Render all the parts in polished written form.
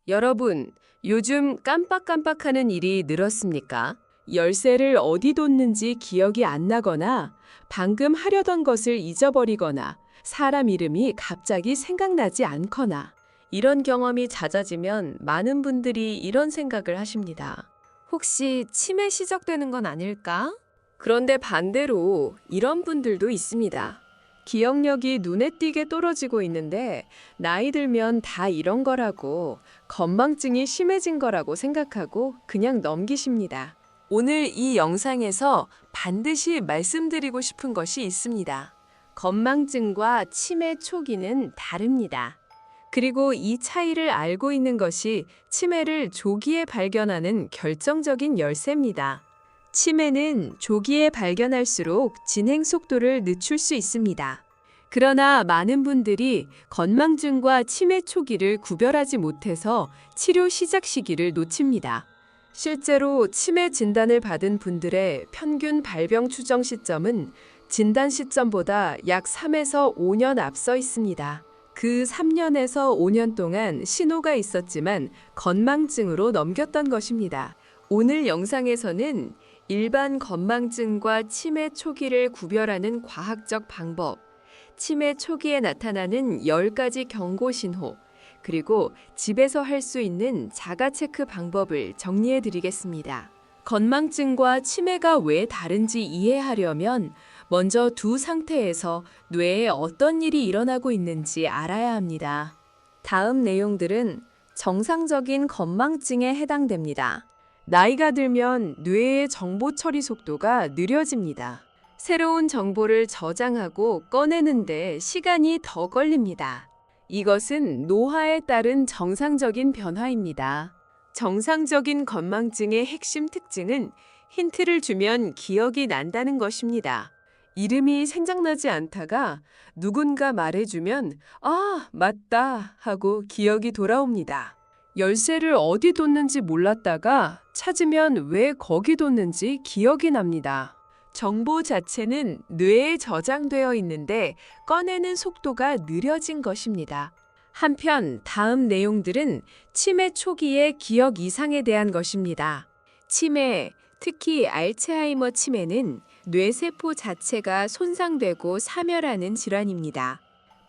여러분, 요즘 깜빡깜빡하는 일이 늘었습니까? 열쇠를 어디 뒀는지 기억이 안 나거나 방금 하려던 것을 잊어버리거나 사람 이름이 갑자기 생각나지 않거나 이런 경험이 잦아지면 많은 분들이 이런 생각을 하십니다. 혹시 치매 시작되는 건 아닐까? 그런데 반대로 이런 분들도 있습니다. 기억력이 눈에 띄게 떨어지고 있는데 나이 들면 다 이런 거라고 건망증이 심해진 거라고 생각하고 그냥 넘기십니다. 오늘 이 영상에서 반드시 말씀드리고 싶은 것이 있습니다. 건망증과 치매 초기는 다릅니다. 그리고 이 차이를 알고 있는 것이 치매를 조기에 발견하는 결정적인 열쇠입니다. 치매는 조기에 발견할수록 진행 속도를 늦출 수 있습니다. 그러나 많은 분들이 건망증과 치매 초기를 구별하지 못해서 치료 시작 시기를 놓칩니다. 실제로 치매 진단을 받은 분들의 평균 발병 추정 시점은 진단 시점보다 약 3에서 5년 앞서 있습니다. 그 3년에서 5년 동안 신호가 있었지만 건망증으로 넘겼던 것입니다. 오늘 영상에서는 일반 건망증과 치매 초기를 구별하는 과학적 방법, 치매 초기에 나타나는 10가지 경고 신호, 그리고 집에서 할 수 있는 자가 체크 방법을 정리해 드리겠습니다. 건망증과 치매가 왜 다른지 이해하려면 먼저 두 상태에서 뇌에 어떤 일이 일어나고 있는지 알아야 합니다. 다음 내용들은 정상적인 건망증에 해당됩니다. 나이가 들면 뇌의 정보 처리 속도가 느려집니다. 새로운 정보를 저장하고 꺼내는데 시간이 더 걸립니다. 이것은 노화에 따른 정상적인 변화입니다. 정상적인 건망증의 핵심 특징은 힌트를 주면 기억이 난다는 것입니다. 이름이 생각나지 않다가 누군가 말해주면 아, 맞다 하고 기억이 돌아옵니다. 열쇠를 어디 뒀는지 몰랐다가 찾으면 왜 거기 뒀는지 기억이 납니다. 정보 자체는 뇌에 저장되어 있는데 꺼내는 속도가 느려진 것입니다. 한편 다음 내용들은 치매 초기의 기억 이상에 대한 것입니다. 치매, 특히 알츠하이머 치매는 뇌세포 자체가 손상되고 사멸하는 질환입니다.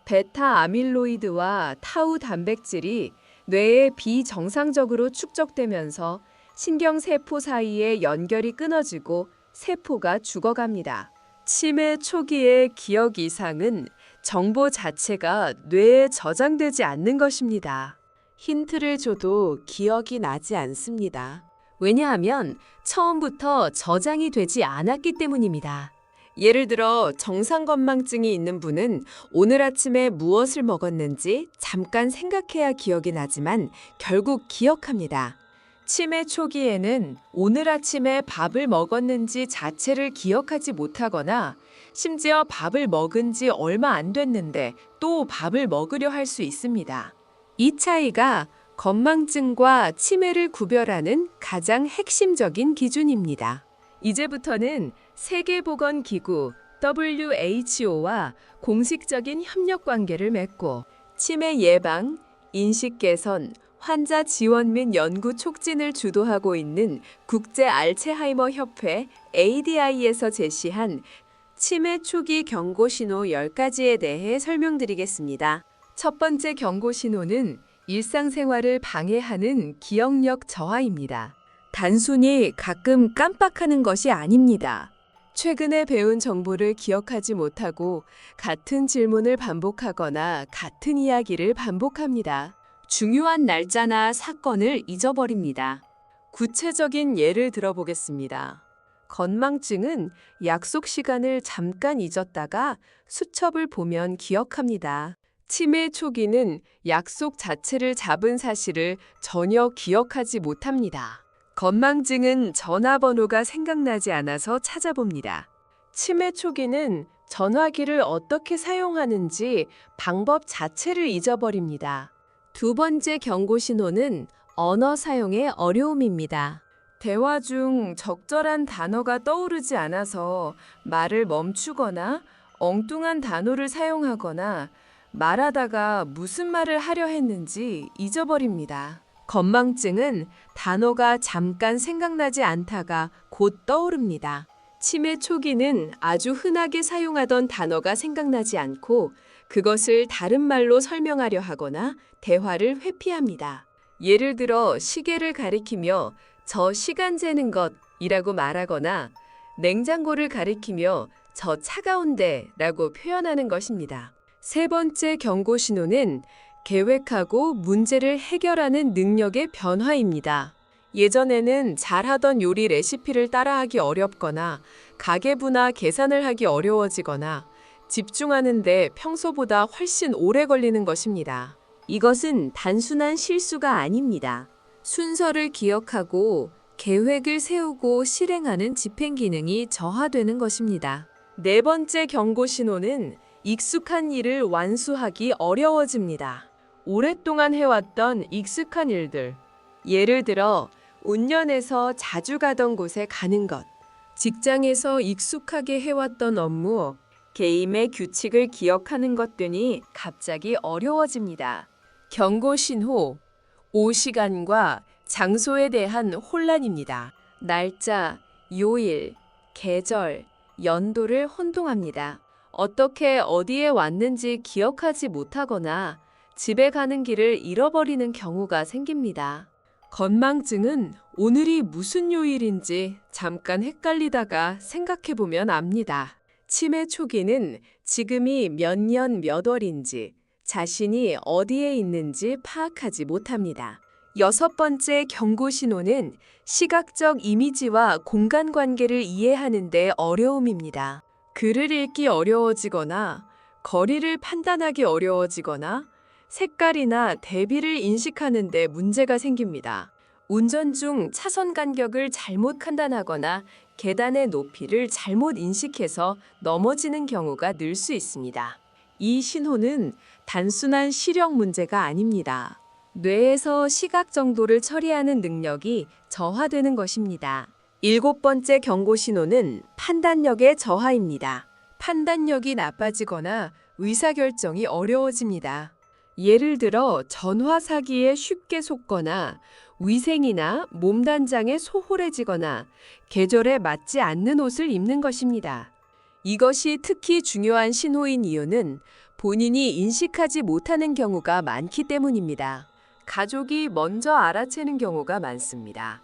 베타 아밀로이드와 타우 단백질이 뇌에 비정상적으로 축적되면서 신경세포 사이의 연결이 끊어지고 세포가 죽어갑니다. 치매 초기의 기억 이상은 정보 자체가 뇌에 저장되지 않는 것입니다. 힌트를 줘도 기억이 나지 않습니다. 왜냐하면 처음부터 저장이 되지 않았기 때문입니다. 예를 들어 정상건망증이 있는 분은 오늘 아침에 무엇을 먹었는지 잠깐 생각해야 기억이 나지만 결국 기억합니다. 치매 초기에는 오늘 아침에 밥을 먹었는지 자체를 기억하지 못하거나 심지어 밥을 먹은 지 얼마 안 됐는데 또 밥을 먹으려 할 수 있습니다. 이 차이가 건망증과 치매를 구별하는 가장 핵심적인 기준입니다. 이제부터는 세계보건기구 WHO와 공식적인 협력 관계를 맺고 치매 예방, 인식 개선, 환자 지원 및 연구 촉진을 주도하고 있는 국제 알츠하이머 협회 ADI에서 제시한 치매 초기 경고 신호 10가지에 대해 설명드리겠습니다. 첫 번째 경고 신호는 일상생활을 방해하는 기억력 저하입니다. 단순히 가끔 깜빡하는 것이 아닙니다. 최근에 배운 정보를 기억하지 못하고 같은 질문을 반복하거나 같은 이야기를 반복합니다. 중요한 날짜나 사건을 잊어버립니다. 구체적인 예를 들어보겠습니다. 건망증은 약속 시간을 잠깐 잊었다가 수첩을 보면 기억합니다. 치매 초기는 약속 자체를 잡은 사실을 전혀 기억하지 못합니다. 건망증은 전화번호가 생각나지 않아서 찾아봅니다. 치매 초기는 전화기를 어떻게 사용하는지 방법 자체를 잊어버립니다. 두 번째 경고 신호는 언어 사용의 어려움입니다. 대화 중 적절한 단어가 떠오르지 않아서 말을 멈추거나 엉뚱한 단어를 사용하거나 말하다가 무슨 말을 하려 했는지 잊어버립니다. 건망증은 단어가 잠깐 생각나지 않다가 곧 떠오릅니다. 치매 초기는 아주 흔하게 사용하던 단어가 생각나지 않고 그것을 다른 말로 설명하려 하거나 대화를 회피합니다. 예를 들어 시계를 가리키며 저 시간 재는 것이라고 말하거나 냉장고를 가리키며 저 차가운데 라고 표현하는 것입니다. 세 번째 경고 신호는 계획하고 문제를 해결하는 능력의 변화입니다. 예전에는 잘하던 요리 레시피를 따라하기 어렵거나 가계부나 계산을 하기 어려워지거나 집중하는데 평소보다 훨씬 오래 걸리는 것입니다. 이것은 단순한 실수가 아닙니다. 순서를 기억하고 계획을 세우고 실행하는 집행 기능이 저하되는 것입니다. 네 번째 경고 신호는 익숙한 일을 완수하기 어려워집니다. 오랫동안 해왔던 익숙한 일들. 예를 들어 운전해서 자주 가던 곳에 가는 것, 직장에서 익숙하게 해왔던 업무, 게임의 규칙을 기억하는 것 등이 갑자기 어려워집니다. 경고 신호, 시간과 장소에 대한 혼란입니다. 날짜, 요일, 계절, 연도를 혼동합니다. 어떻게 어디에 왔는지 기억하지 못하거나 집에 가는 길을 잃어버리는 경우가 생깁니다. 건망증은 오늘이 무슨 요일인지 잠깐 헷갈리다가 생각해보면 압니다. 치매 초기는 지금이 몇 년 몇 월인지 자신이 어디에 있는지 파악하지 못합니다. 여섯 번째 경고 신호는 시각적 이미지와 공간 관계를 이해하는 데 어려움입니다. 글을 읽기 어려워지거나 거리를 판단하기 어려워지거나 색깔이나 대비를 인식하는 데 문제가 생깁니다. 운전 중 차선 간격을 잘못 판단하거나 계단의 높이를 잘못 인식해서 넘어지는 경우가 늘 수 있습니다. 이 신호는 단순한 시력 문제가 아닙니다. 뇌에서 시각 정도를 처리하는 능력이 저하되는 것입니다. 일곱 번째 경고 신호는 판단력의 저하입니다. 판단력이 나빠지거나 의사결정이 어려워집니다. 예를 들어 전화 사기에 쉽게 속거나 위생이나 몸 단장에 소홀해지거나 계절에 맞지 않는 옷을 입는 것입니다. 이것이 특히 중요한 신호인 이유는 본인이 인식하지 못하는 경우가 많기 때문입니다. 가족이 먼저 알아채는 경우가 많습니다.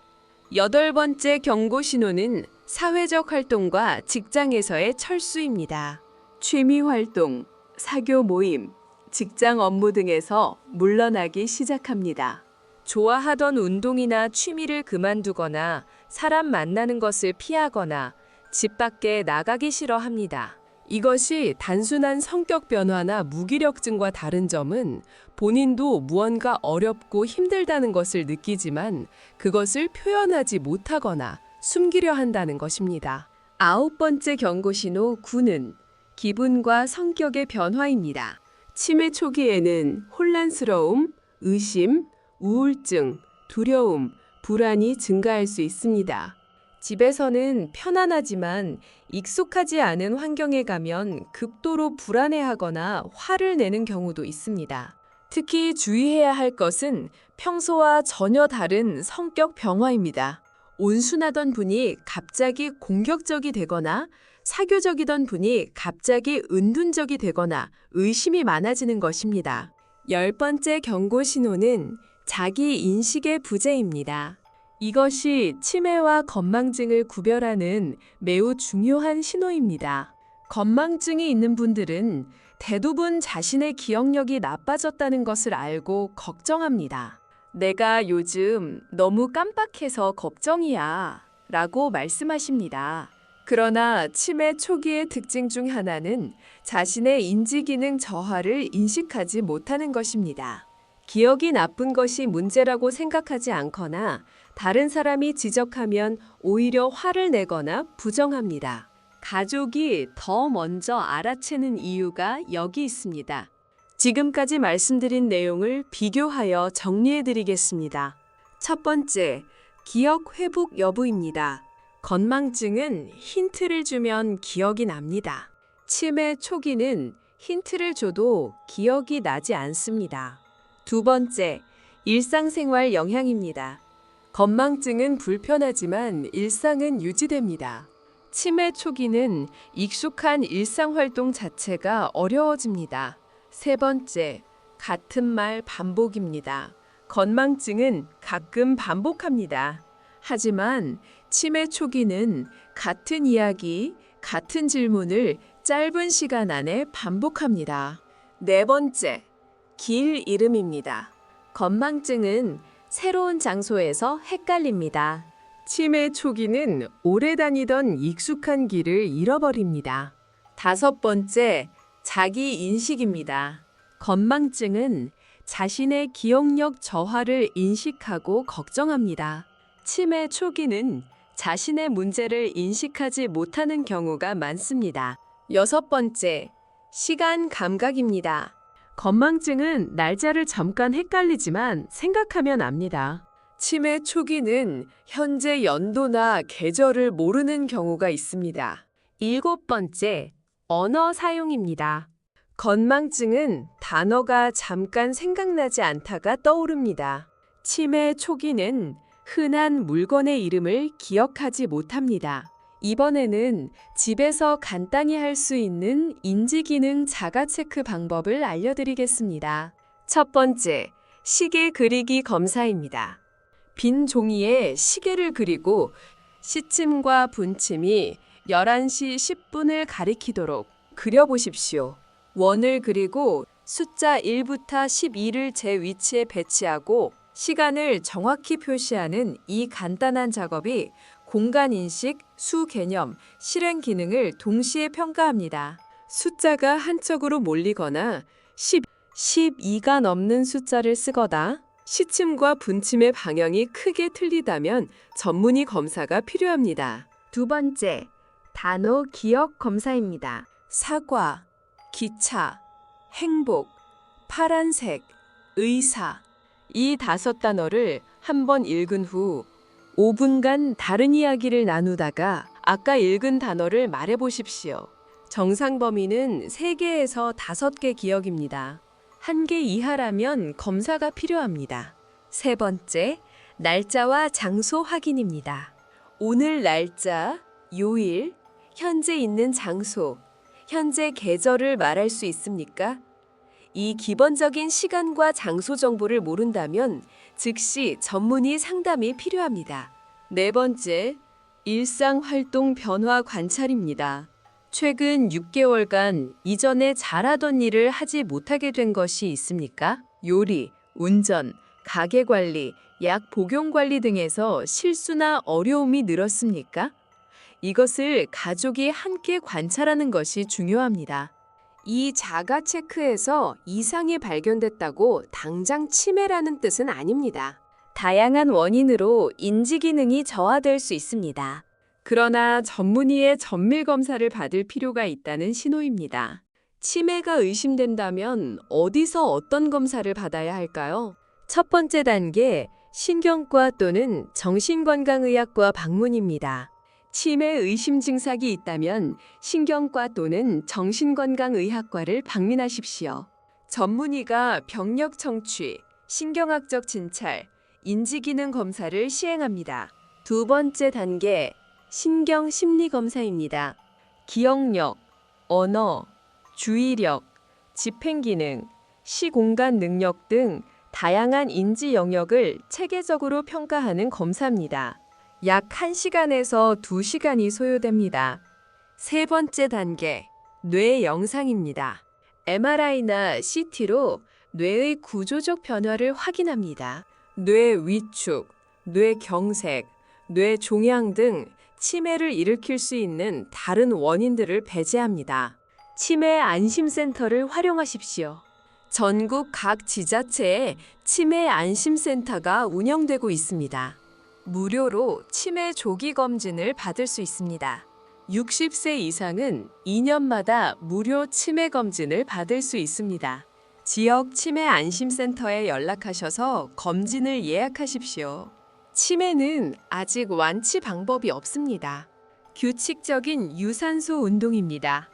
여덟 번째 경고 신호는 사회적 활동과 직장에서의 철수입니다. 취미 활동, 사교 모임, 직장 업무 등에서 물러나기 시작합니다. 좋아하던 운동이나 취미를 그만두거나 사람 만나는 것을 피하거나 집 밖에 나가기 싫어합니다. 이것이 단순한 성격 변화나 무기력증과 다른 점은 본인도 무언가 어렵고 힘들다는 것을 느끼지만 그것을 표현하지 못하거나 숨기려 한다는 것입니다. 아홉 번째 경고 신호 9는 기분과 성격의 변화입니다. 치매 초기에는 혼란스러움, 의심, 우울증, 두려움, 불안이 증가할 수 있습니다. 집에서는 편안하지만 익숙하지 않은 환경에 가면 극도로 불안해하거나 화를 내는 경우도 있습니다. 특히 주의해야 할 것은 평소와 전혀 다른 성격 변화입니다. 온순하던 분이 갑자기 공격적이 되거나 사교적이던 분이 갑자기 은둔적이 되거나 의심이 많아지는 것입니다. 열 번째 경고 신호는 자기 인식의 부재입니다. 이것이 치매와 건망증을 구별하는 매우 중요한 신호입니다. 건망증이 있는 분들은 대부분 자신의 기억력이 나빠졌다는 것을 알고 걱정합니다. 내가 요즘 너무 깜빡해서 걱정이야 라고 말씀하십니다. 그러나 치매 초기의 특징 중 하나는 자신의 인지기능 저하를 인식하지 못하는 것입니다. 기억이 나쁜 것이 문제라고 생각하지 않거나 다른 사람이 지적하면 오히려 화를 내거나 부정합니다. 가족이 더 먼저 알아채는 이유가 여기 있습니다. 지금까지 말씀드린 내용을 비교하여 정리해드리겠습니다. 첫 번째, 기억 회복 여부입니다. 건망증은 힌트를 주면 기억이 납니다. 치매 초기는 힌트를 줘도 기억이 나지 않습니다. 두 번째, 일상생활 영향입니다. 건망증은 불편하지만 일상은 유지됩니다. 치매 초기는 익숙한 일상활동 자체가 어려워집니다. 세 번째, 같은 말 반복입니다. 건망증은 가끔 반복합니다. 하지만 치매 초기는 같은 이야기, 같은 질문을 짧은 시간 안에 반복합니다. 네 번째, 길 이름입니다. 건망증은 새로운 장소에서 헷갈립니다. 치매 초기는 오래 다니던 익숙한 길을 잃어버립니다. 다섯 번째, 자기 인식입니다. 건망증은 자신의 기억력 저하를 인식하고 걱정합니다. 치매 초기는 자신의 문제를 인식하지 못하는 경우가 많습니다. 여섯 번째, 시간 감각입니다. 건망증은 날짜를 잠깐 헷갈리지만 생각하면 압니다. 치매 초기는 현재 연도나 계절을 모르는 경우가 있습니다. 일곱 번째, 언어 사용입니다. 건망증은 단어가 잠깐 생각나지 않다가 떠오릅니다. 치매 초기는 흔한 물건의 이름을 기억하지 못합니다. 이번에는 집에서 간단히 할 수 있는 인지기능 자가체크 방법을 알려드리겠습니다. 첫 번째, 시계 그리기 검사입니다. 빈 종이에 시계를 그리고 시침과 분침이 11시 10분을 가리키도록 그려보십시오. 원을 그리고 숫자 1부터 12를 제 위치에 배치하고 시간을 정확히 표시하는 이 간단한 작업이 공간인식, 수 개념, 실행 기능을 동시에 평가합니다. 숫자가 한쪽으로 몰리거나 12가 넘는 숫자를 쓰거나 시침과 분침의 방향이 크게 틀리다면 전문의 검사가 필요합니다. 두 번째, 단어 기억 검사입니다. 사과, 기차, 행복, 파란색, 의사. 이 5단어를 한번 읽은 후 5분간 다른 이야기를 나누다가 아까 읽은 단어를 말해보십시오. 정상 범위는 3개에서 5개 기억입니다. 1개 이하라면 검사가 필요합니다. 세 번째, 날짜와 장소 확인입니다. 오늘 날짜, 요일, 현재 있는 장소, 현재 계절을 말할 수 있습니까? 이 기본적인 시간과 장소 정보를 모른다면 즉시 전문의 상담이 필요합니다. 네 번째, 일상활동 변화 관찰입니다. 최근 6개월간 이전에 잘하던 일을 하지 못하게 된 것이 있습니까? 요리, 운전, 가게 관리, 약 복용 관리 등에서 실수나 어려움이 늘었습니까? 이것을 가족이 함께 관찰하는 것이 중요합니다. 이 자가 체크에서 이상이 발견됐다고 당장 치매라는 뜻은 아닙니다. 다양한 원인으로 인지 기능이 저하될 수 있습니다. 그러나 전문의의 정밀 검사를 받을 필요가 있다는 신호입니다. 치매가 의심된다면 어디서 어떤 검사를 받아야 할까요? 첫 번째 단계, 신경과 또는 정신건강의학과 방문입니다. 치매 의심 증상이 있다면 신경과 또는 정신건강의학과를 방문하십시오. 전문의가 병력 청취, 신경학적 진찰, 인지기능 검사를 시행합니다. 두 번째 단계, 신경심리검사입니다. 기억력, 언어, 주의력, 집행기능, 시공간 능력 등 다양한 인지 영역을 체계적으로 평가하는 검사입니다. 약 1시간에서 2시간이 소요됩니다. 세 번째 단계, 뇌 영상입니다. MRI나 CT로 뇌의 구조적 변화를 확인합니다. 뇌 위축, 뇌 경색, 뇌 종양 등 치매를 일으킬 수 있는 다른 원인들을 배제합니다. 치매 안심센터를 활용하십시오. 전국 각 지자체에 치매 안심센터가 운영되고 있습니다. 무료로 치매 조기 검진을 받을 수 있습니다. 60세 이상은 2년마다 무료 치매 검진을 받을 수 있습니다. 지역 치매 안심센터에 연락하셔서 검진을 예약하십시오. 치매는 아직 완치 방법이 없습니다. 규칙적인 유산소 운동입니다.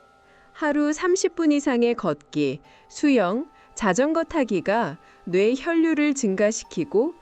하루 30분 이상의 걷기, 수영, 자전거 타기가 뇌 혈류를 증가시키고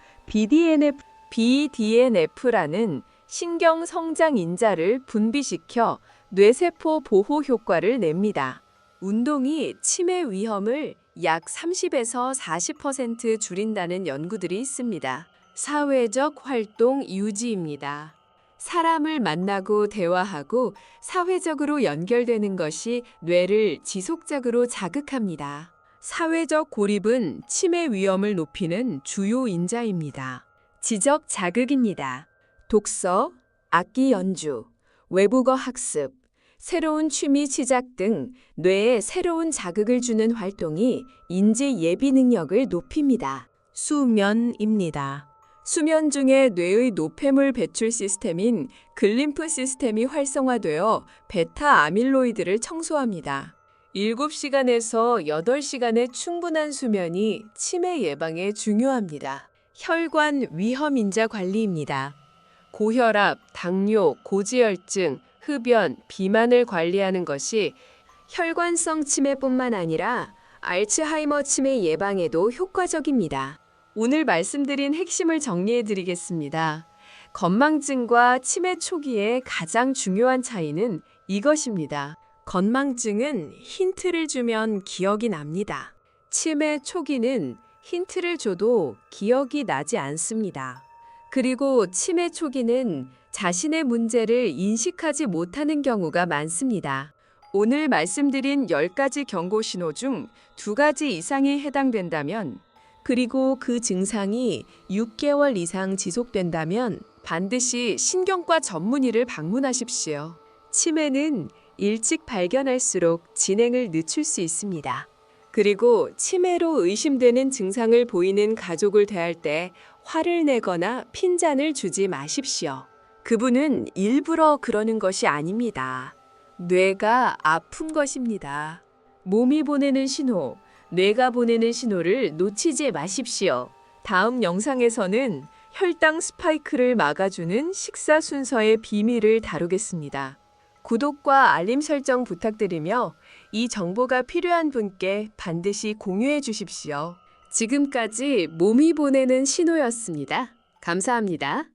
BDNF라는 신경 성장 인자를 분비시켜 뇌세포 보호 효과를 냅니다. 운동이 치매 위험을 약 30에서 40% 줄인다는 연구들이 있습니다. 사회적 활동 유지입니다. 사람을 만나고 대화하고 사회적으로 연결되는 것이 뇌를 지속적으로 자극합니다. 사회적 고립은 치매 위험을 높이는 주요 인자입니다. 지적 자극입니다. 독서, 악기 연주, 외국어 학습, 새로운 취미 시작 등 뇌에 새로운 자극을 주는 활동이 인지 예비 능력을 높입니다. 수면입니다. 수면 중에 뇌의 노폐물 배출 시스템인 글림프 시스템이 활성화되어 베타 아밀로이드를 청소합니다. 7시간에서 8시간의 충분한 수면이 치매 예방에 중요합니다. 혈관 위험 인자 관리입니다. 고혈압, 당뇨, 고지혈증, 흡연, 비만을 관리하는 것이 혈관성 치매뿐만 아니라 알츠하이머 치매 예방에도 효과적입니다. 오늘 말씀드린 핵심을 정리해 드리겠습니다. 건망증과 치매 초기의 가장 중요한 차이는 이것입니다. 건망증은 힌트를 주면 기억이 납니다. 치매 초기는 힌트를 줘도 기억이 나지 않습니다. 그리고 치매 초기는 자신의 문제를 인식하지 못하는 경우가 많습니다. 오늘 말씀드린 10가지 경고 신호 중 2가지 이상이 해당된다면, 그리고 그 증상이 6개월 이상 지속된다면 반드시 신경과 전문의를 방문하십시오. 치매는 일찍 발견할수록 진행을 늦출 수 있습니다. 그리고 치매로 의심되는 증상을 보이는 가족을 대할 때 화를 내거나 핀잔을 주지 마십시오. 그분은 일부러 그러는 것이 아닙니다. 뇌가 아픈 것입니다. 몸이 보내는 신호, 뇌가 보내는 신호를 놓치지 마십시오. 다음 영상에서는 혈당 스파이크를 막아주는 식사 순서의 비밀을 다루겠습니다. 구독과 알림 설정 부탁드리며 이 정보가 필요한 분께 반드시 공유해 주십시오. 지금까지 몸이 보내는 신호였습니다. 감사합니다.